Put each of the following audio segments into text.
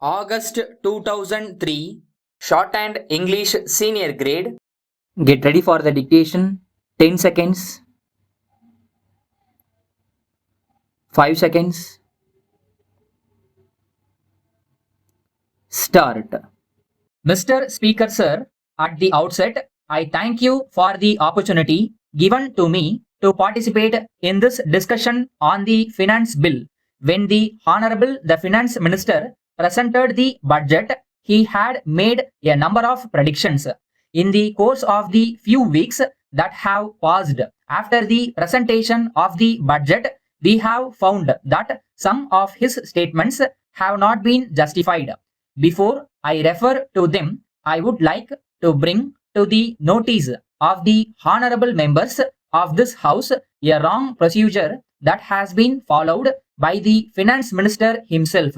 August 2003, Shorthand English Senior Grade. Get ready for the dictation. 10 seconds. 5 seconds. Start. Mr. Speaker Sir, at the outset, I thank you for the opportunity given to me to participate in this discussion on the Finance Bill. When the Honorable the Finance Minister presented the budget, he had made a number of predictions. In the course of the few weeks that have passed after the presentation of the budget, we have found that some of his statements have not been justified. Before I refer to them, I would like to bring to the notice of the honorable members of this House a wrong procedure that has been followed by the Finance Minister himself.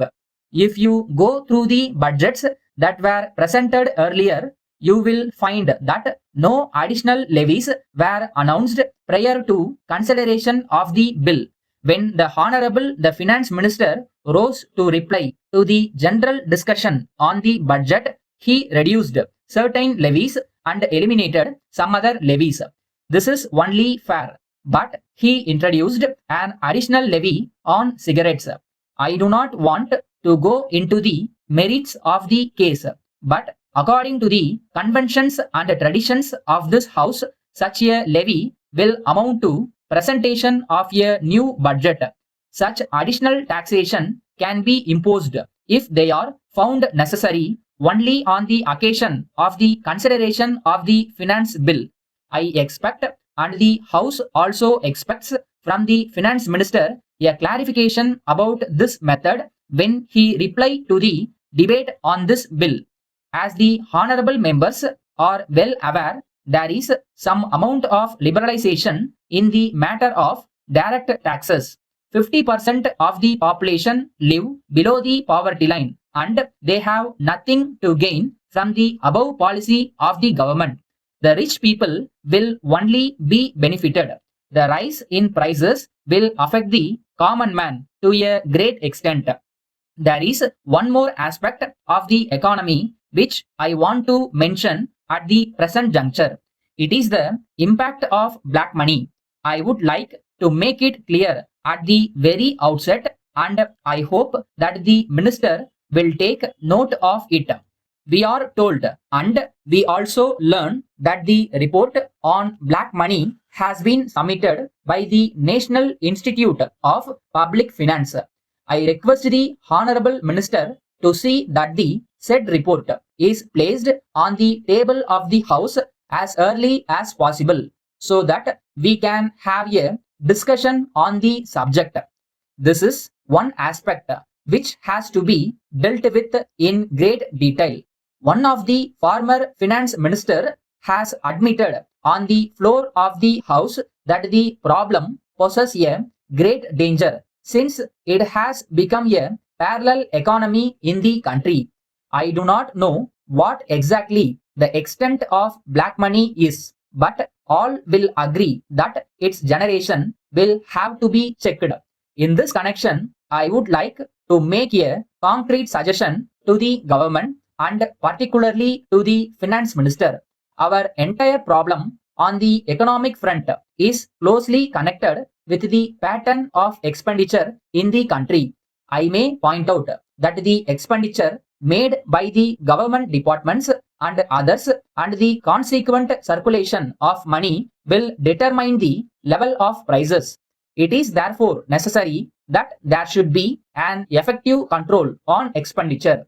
If you go through the budgets that were presented earlier, you will find that no additional levies were announced prior to consideration of the bill. When the Honorable the Finance Minister rose to reply to the general discussion on the budget, he reduced certain levies and eliminated some other levies. This is only fair, but he introduced an additional levy on cigarettes. I do not want to go into the merits of the case, but according to the conventions and traditions of this House, such a levy will amount to presentation of a new budget. Such additional taxation can be imposed if they are found necessary only on the occasion of the consideration of the finance bill. I expect, and the House also expects, from the Finance Minister a clarification about this method when he replied to the debate on this bill. As the honorable members are well aware, there is some amount of liberalization in the matter of direct taxes. 50% of the population live below the poverty line and they have nothing to gain from the above policy of the government. The rich people will only be benefited. The rise in prices will affect the common man to a great extent. There is one more aspect of the economy which I want to mention at the present juncture. It is the impact of black money. I would like to make it clear at the very outset, and I hope that the minister will take note of it. We are told, and we also learn, that the report on black money has been submitted by the National Institute of Public Finance. I request the Honorable Minister to see that the said report is placed on the table of the House as early as possible so that we can have a discussion on the subject. This is one aspect which has to be dealt with in great detail. One of the former finance minister has admitted on the floor of the House that the problem poses a great danger since it has become a parallel economy in the country. I do not know what exactly the extent of black money is, but all will agree that its generation will have to be checked. In this connection, I would like to make a concrete suggestion to the government and particularly to the finance minister. Our entire problem on the economic front is closely connected with the pattern of expenditure in the country. I may point out that the expenditure made by the government departments and others and the consequent circulation of money will determine the level of prices. It is therefore necessary that there should be an effective control on expenditure.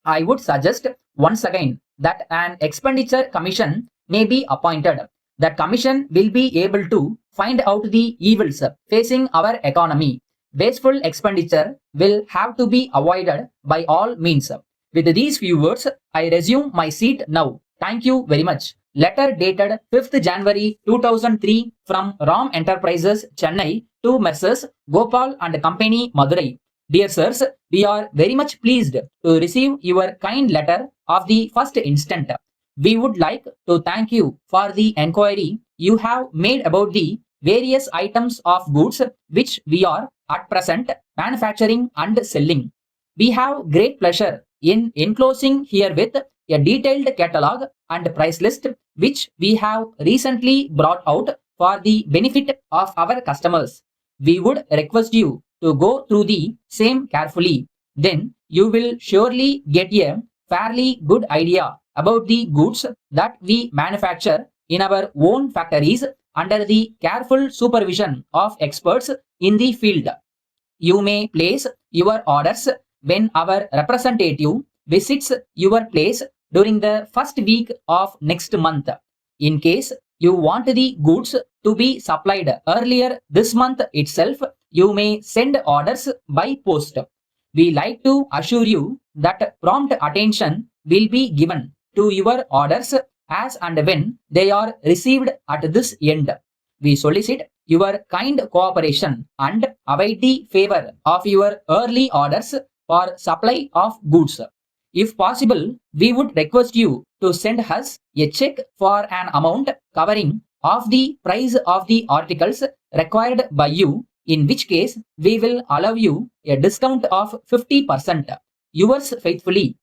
I would suggest once again that an expenditure commission may be appointed. That commission will be able to find out the evils facing our economy. Wasteful expenditure will have to be avoided by all means. With these few words, I resume my seat now. Thank you very much. Letter dated 5th January 2003 from Ram Enterprises, Chennai to Messrs. Gopal and Company, Madurai. Dear sirs, we are very much pleased to receive your kind letter of the first instant. We would like to thank you for the enquiry you have made about the various items of goods which we are at present manufacturing and selling. We have great pleasure in enclosing herewith a detailed catalog and price list which we have recently brought out for the benefit of our customers. We would request you to go through the same carefully. Then you will surely get a fairly good idea about the goods that we manufacture in our own factories under the careful supervision of experts in the field. You may place your orders when our representative visits your place during the first week of next month. In case you want the goods to be supplied earlier this month itself, you may send orders by post. We like to assure you that prompt attention will be given to your orders as and when they are received at this end. We solicit your kind cooperation and await the favor of your early orders for supply of goods. If possible, we would request you to send us a check for an amount covering of the price of the articles required by you, in which case we will allow you a discount of 50%. Yours faithfully,